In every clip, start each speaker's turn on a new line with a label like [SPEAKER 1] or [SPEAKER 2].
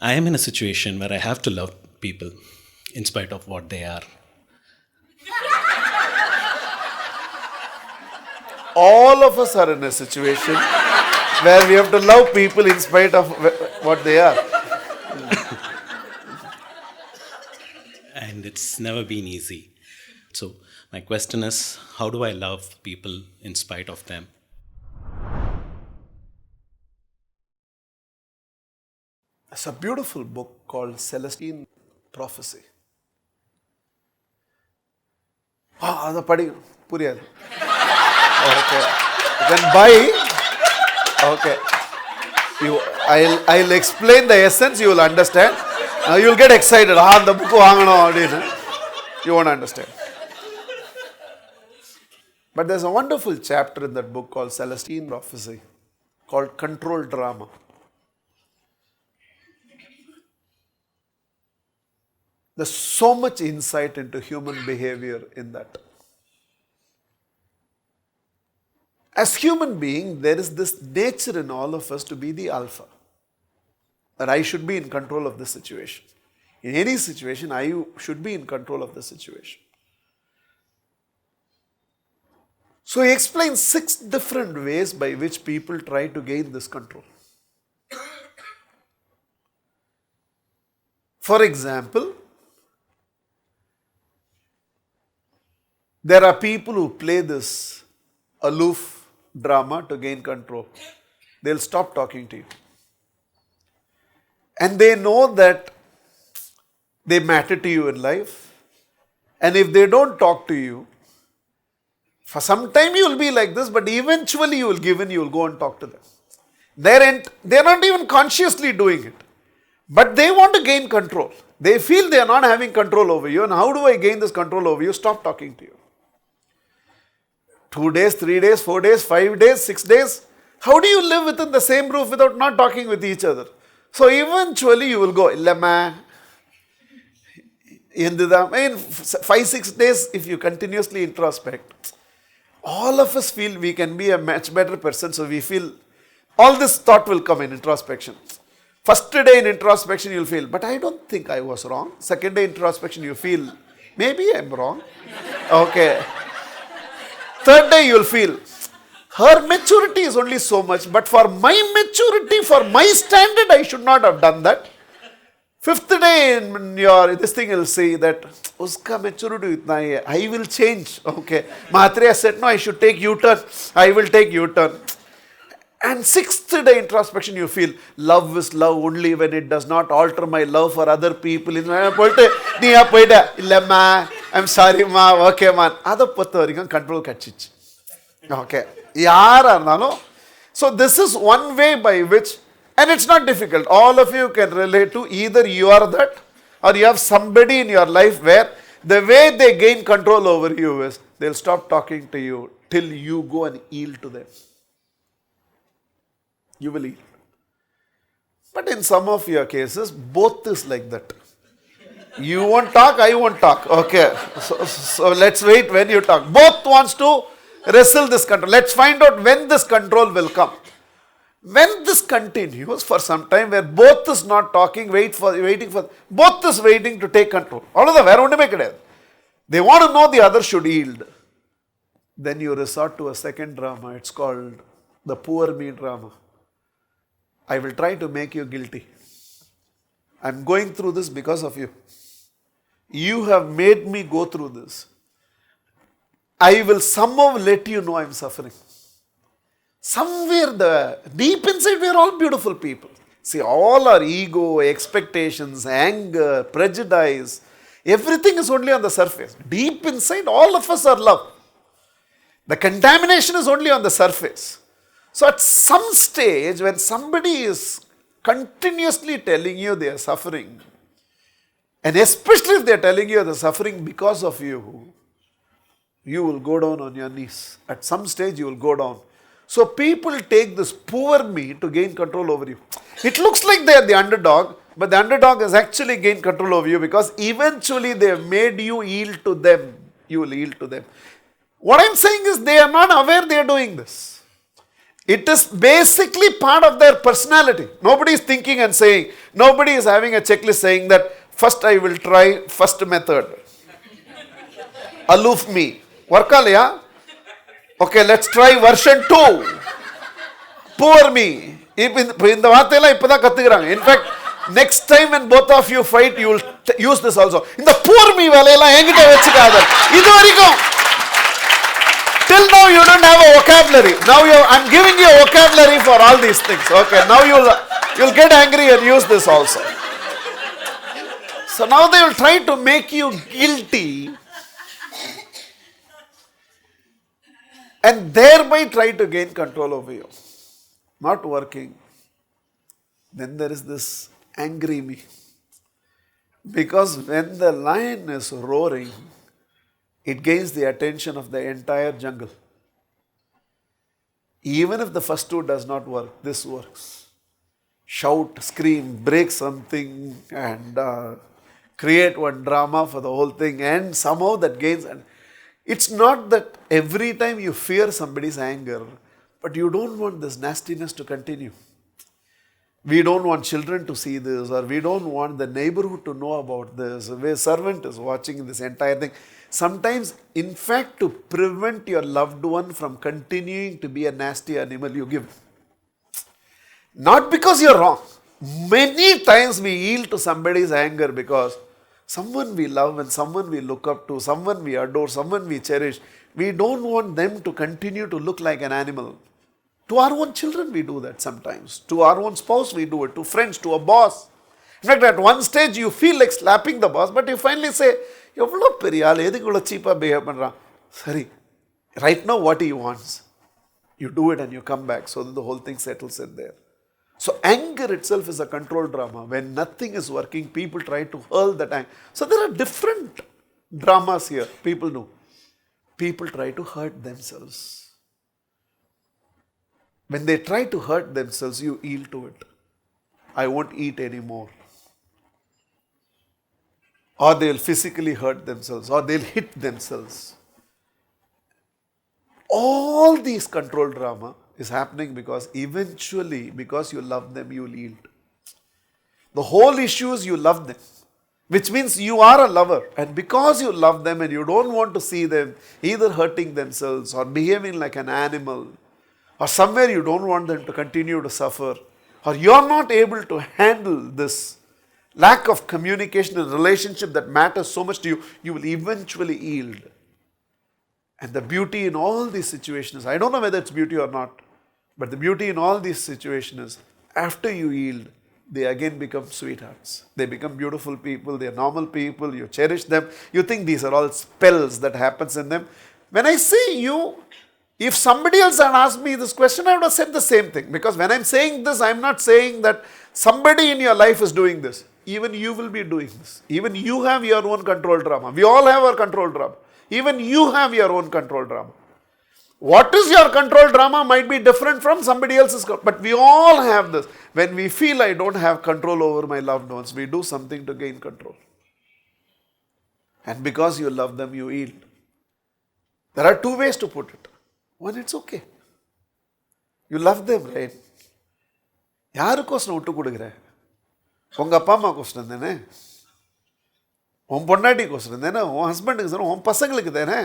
[SPEAKER 1] I am in a situation where I have to love people in spite of what they are.
[SPEAKER 2] All of us are in a situation where we have to love people in spite of what they are.
[SPEAKER 1] And it's never been easy. So, my question is, how do I love people in spite of them?
[SPEAKER 2] It's a beautiful book called Celestine Prophecy. That's padi puriyadu. Okay. You can buy. Okay. I'll explain the essence, you will understand. Now you'll get excited. The book vaangano. You won't understand. But there's a wonderful chapter in that book called Celestine Prophecy, called Control Drama. There's so much insight into human behavior in that. As human beings, there is this nature in all of us to be the alpha. That I should be in control of this situation. In any situation, I should be in control of the situation. So he explains 6 different ways by which people try to gain this control. For example, there are people who play this aloof drama to gain control. They'll stop talking to you. And they know that they matter to you in life. And if they don't talk to you, for some time you will be like this, but eventually you will give in, you will go and talk to them. They're not even consciously doing it. But they want to gain control. They feel they are not having control over you. And how do I gain this control over you? Stop talking to you. 2 days, 3 days, 4 days, 5 days, 6 days. How do you live within the same roof without not talking with each other? So eventually you will go, Illama. In 5-6 days, if you continuously introspect, all of us feel we can be a much better person. So we feel all this thought will come in introspection. First day in introspection, you'll feel, but I don't think I was wrong. Second day introspection, you feel, maybe I'm wrong. Okay. Third day, you'll feel, her maturity is only so much, but for my maturity, for my standard, I should not have done that. 5th day in this thing will say that, uska maturity itna hai, I will change. Okay. Mahatria said, no, I should take U-turn. I will take U-turn. And 6th day introspection, you feel, love is love only when it does not alter my love for other people. I'm sorry, ma. Okay, man. That's control kachich. Okay. So this is one way by which, and it's not difficult. All of you can relate to either you are that or you have somebody in your life where the way they gain control over you is they'll stop talking to you till you go and yield to them. You will yield. But in some of your cases, both is like that. You won't talk, I won't talk. Okay. So let's wait when you talk. Both wants to wrestle this control. Let's find out when this control will come. When this continues for some time where both is not talking, both is waiting to take control. All of them, they want to know the other should yield. Then you resort to a second drama. It's called the poor me drama. I will try to make you guilty. I'm going through this because of you. You have made me go through this. I will somehow let you know I'm suffering. Somewhere deep inside we are all beautiful people. See, all our ego, expectations, anger, prejudice, everything is only on the surface. Deep inside all of us are love. The contamination is only on the surface. So at some stage when somebody is continuously telling you they are suffering, and especially if they are telling you they are suffering because of you, you will go down on your knees. At some stage you will go down. So people take this poor me to gain control over you. It looks like they are the underdog, but the underdog has actually gained control over you because eventually they have made you yield to them. You will yield to them. What I am saying is they are not aware they are doing this. It is basically part of their personality. Nobody is thinking and saying, nobody is having a checklist saying that first I will try first method. Aloof me. Work alaya? Okay, let's try version 2. Poor me. In the vaatela ippada kattukranga. In fact, next time when both of you fight, you will use this also. In the poor me valayla engita vechikada. Idu varaikum. Till now you don't have a vocabulary. Now I'm giving you a vocabulary for all these things. Okay, now you'll get angry and use this also. So now they will try to make you guilty and thereby try to gain control over you. Not working. Then there is this angry me. Because when the lion is roaring, it gains the attention of the entire jungle. Even if the first two does not work, this works. Shout, scream, break something and create one drama for the whole thing, and somehow that gains. And it's not that every time you fear somebody's anger, but you don't want this nastiness to continue. We don't want children to see this, or we don't want the neighborhood to know about this. Where servant is watching this entire thing. Sometimes, in fact, to prevent your loved one from continuing to be a nasty animal, you give. Not because you're wrong. Many times we yield to somebody's anger because someone we love and someone we look up to, someone we adore, someone we cherish, we don't want them to continue to look like an animal. To our own children we do that sometimes. To our own spouse we do it. To friends, to a boss. In fact, at one stage you feel like slapping the boss, but you finally say, எவ்வளோ பெரிய ஆள் எதுக்கு இவ்வளோ சீப்பாக behave பண்ணுறான் சரி right now what he wants you do it and you come back so that the whole thing settles in there. So anger itself is a control drama. When nothing is working, people try to hurl that anger. So there are different dramas here. People know. People try to hurt themselves. When they try to hurt themselves, you yield to it. I won't eat anymore. Or they'll physically hurt themselves, or they'll hit themselves. All these control drama is happening because eventually, because you love them, you'll yield. The whole issue is you love them, which means you are a lover. And because you love them and you don't want to see them either hurting themselves or behaving like an animal, or somewhere you don't want them to continue to suffer, or you're not able to handle this lack of communication and relationship that matters so much to you, you will eventually yield. And the beauty in all these situations, I don't know whether it's beauty or not, but the beauty in all these situations is after you yield, they again become sweethearts. They become beautiful people, they are normal people, you cherish them. You think these are all spells that happens in them. When I say you, if somebody else had asked me this question, I would have said the same thing. Because when I'm saying this, I'm not saying that somebody in your life is doing this. Even you will be doing this. Even you have your own control drama. We all have our control drama. Even you have your own control drama. What is your control drama might be different from somebody else's, but we all have this. When we feel I don't have control over my loved ones, we do something to gain control. And because you love them, you yield. There are two ways to put it. One, it's okay. You love them, right? யாருக்கோசரம் விட்டு கொடுக்குற? உங்கள் அப்பா அம்மாக்கோசரம் தானே, உன் பொண்டாட்டிக்கோசரம் தானே, உன் ஹஸ்பண்டுக்கு தானே, உன் பசங்களுக்கு தானே,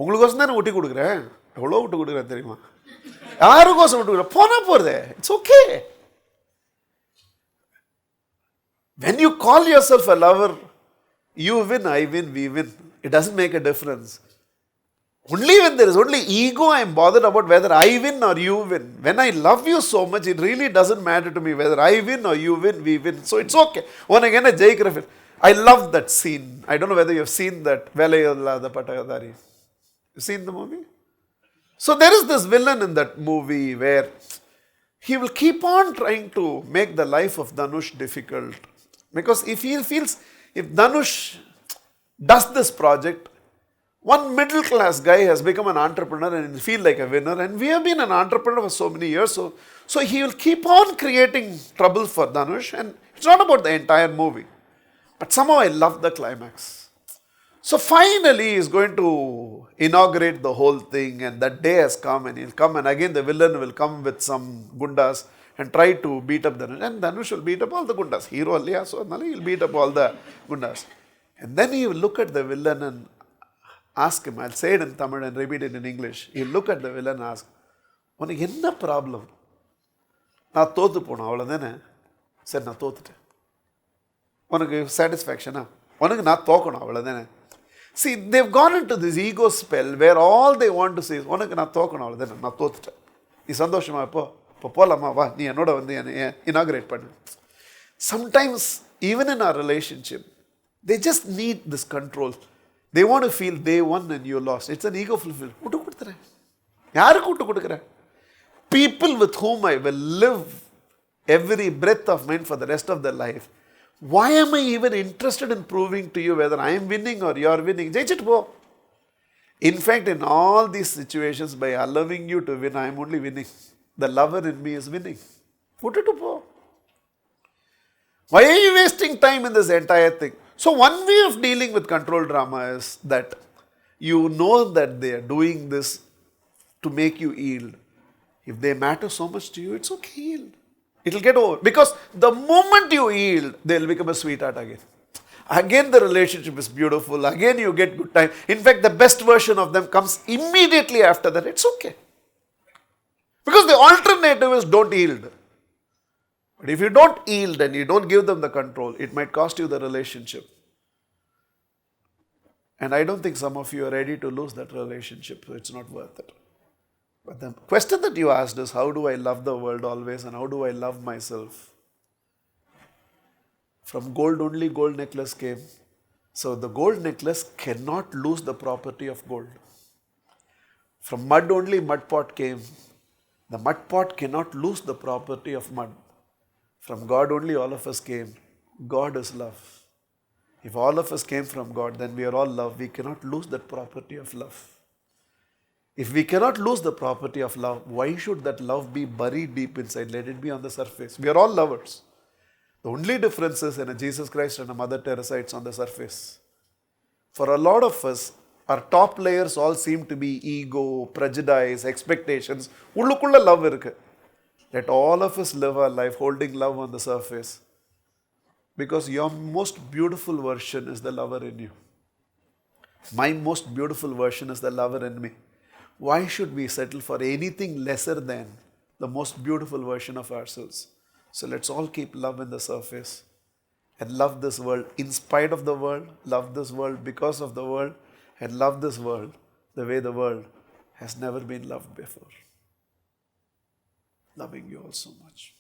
[SPEAKER 2] உங்களுக்கோசரம் தானே விட்டு கொடுக்குறேன். எவ்வளோ விட்டு கொடுக்குறேன் தெரியுமா? யாருக்கோசரம் விட்டு கொடுக்குறேன்? போனால் போகிறதே, it's okay. When you call yourself a lover, you win, I win, we win. It doesn't make a difference. Only when there is only ego, I am bothered about whether I win or you win. When I love you so much, it really doesn't matter to me whether I win or you win, we win. So it's okay. One again, I love that scene. I don't know whether you have seen that. Velayallada Patayadari. You seen the movie? So there is this villain in that movie where he will keep on trying to make the life of Dhanush difficult. Because if he feels, if Dhanush does this project, one middle class guy has become an entrepreneur and will feel like a winner, and we have been an entrepreneur for so many years, so he will keep on creating trouble for Dhanush, and it's not about the entire movie. But somehow I love the climax. So finally, he is going to inaugurate the whole thing, and that day has come, and he'll come, and again the villain will come with some gundas and try to beat up Dhanush, and Dhanush will beat up all the gundas. Hero alliya, so he'll beat up all the gundas. And then he will look at the villain and ask him, I'll say it in Tamil and repeat it in English. He'll look at the villain and ask, உனக்கு என்ன problem? நான் தோத்து போனோம் அவ்வளோதானே? சரி நான் தோத்துட்டேன். உனக்கு சாட்டிஸ்ஃபேக்ஷனா? உனக்கு நான் தோக்கணும் அவ்வளோதானே? See, they've gone into this ego spell where all they want to say is, உனக்கு நான் தோக்கணும் அவ்வளோதானே, நான் தோத்துட்டேன். நீ சந்தோஷமா இப்போ போகலாமா, வா நீ என்னோட வந்து என்னை இனாகிரேட் பண்ணு. Sometimes, even in our relationship, they just need this control. They want to feel they won and you lost. It's an ego fulfillment. விட்டு கொடுத்துறேன். யாருக்கு விட்டு கொடுக்குறேன்? People with whom I will live every breath of mine for the rest of their life. Why am I even interested in proving to you whether I am winning or you are winning? ஜெயிச்சிட்டு போ. In fact, in all these situations, by allowing you to win, I am only winning. The lover in me is winning. விட்டுட்டு போ. Why are you wasting time in this entire thing? So one way of dealing with control drama is that you know that they are doing this to make you yield. If they matter so much to you, it's okay, yield. It will get over. Because the moment you yield, they will become a sweetheart again. Again the relationship is beautiful. Again you get good time. In fact, the best version of them comes immediately after that. It's okay. Because the alternative is don't yield. But if you don't yield and you don't give them the control, it might cost you the relationship. And I don't think some of you are ready to lose that relationship, so it's not worth it. But the question that you asked is, how do I love the world always and how do I love myself? From gold only gold necklace came. So the gold necklace cannot lose the property of gold. From mud only mud pot came. The mud pot cannot lose the property of mud. From God only all of us came. God is love. If all of us came from God, then we are all love. We cannot lose that property of love. If we cannot lose the property of love, why should that love be buried deep inside? Let it be on the surface. We are all lovers. The only difference is in a Jesus Christ and a Mother Teresa, it's on the surface. For a lot of us, our top layers all seem to be ego, prejudice, expectations. Ullukulla love irukku. Let all of us live our life holding love on the surface. Because your most beautiful version is the lover in you. My most beautiful version is the lover in me. Why should we settle for anything lesser than the most beautiful version of ourselves? So let's all keep love in the surface and love this world in spite of the world, love this world because of the world, and love this world the way the world has never been loved before. Loving you all so much.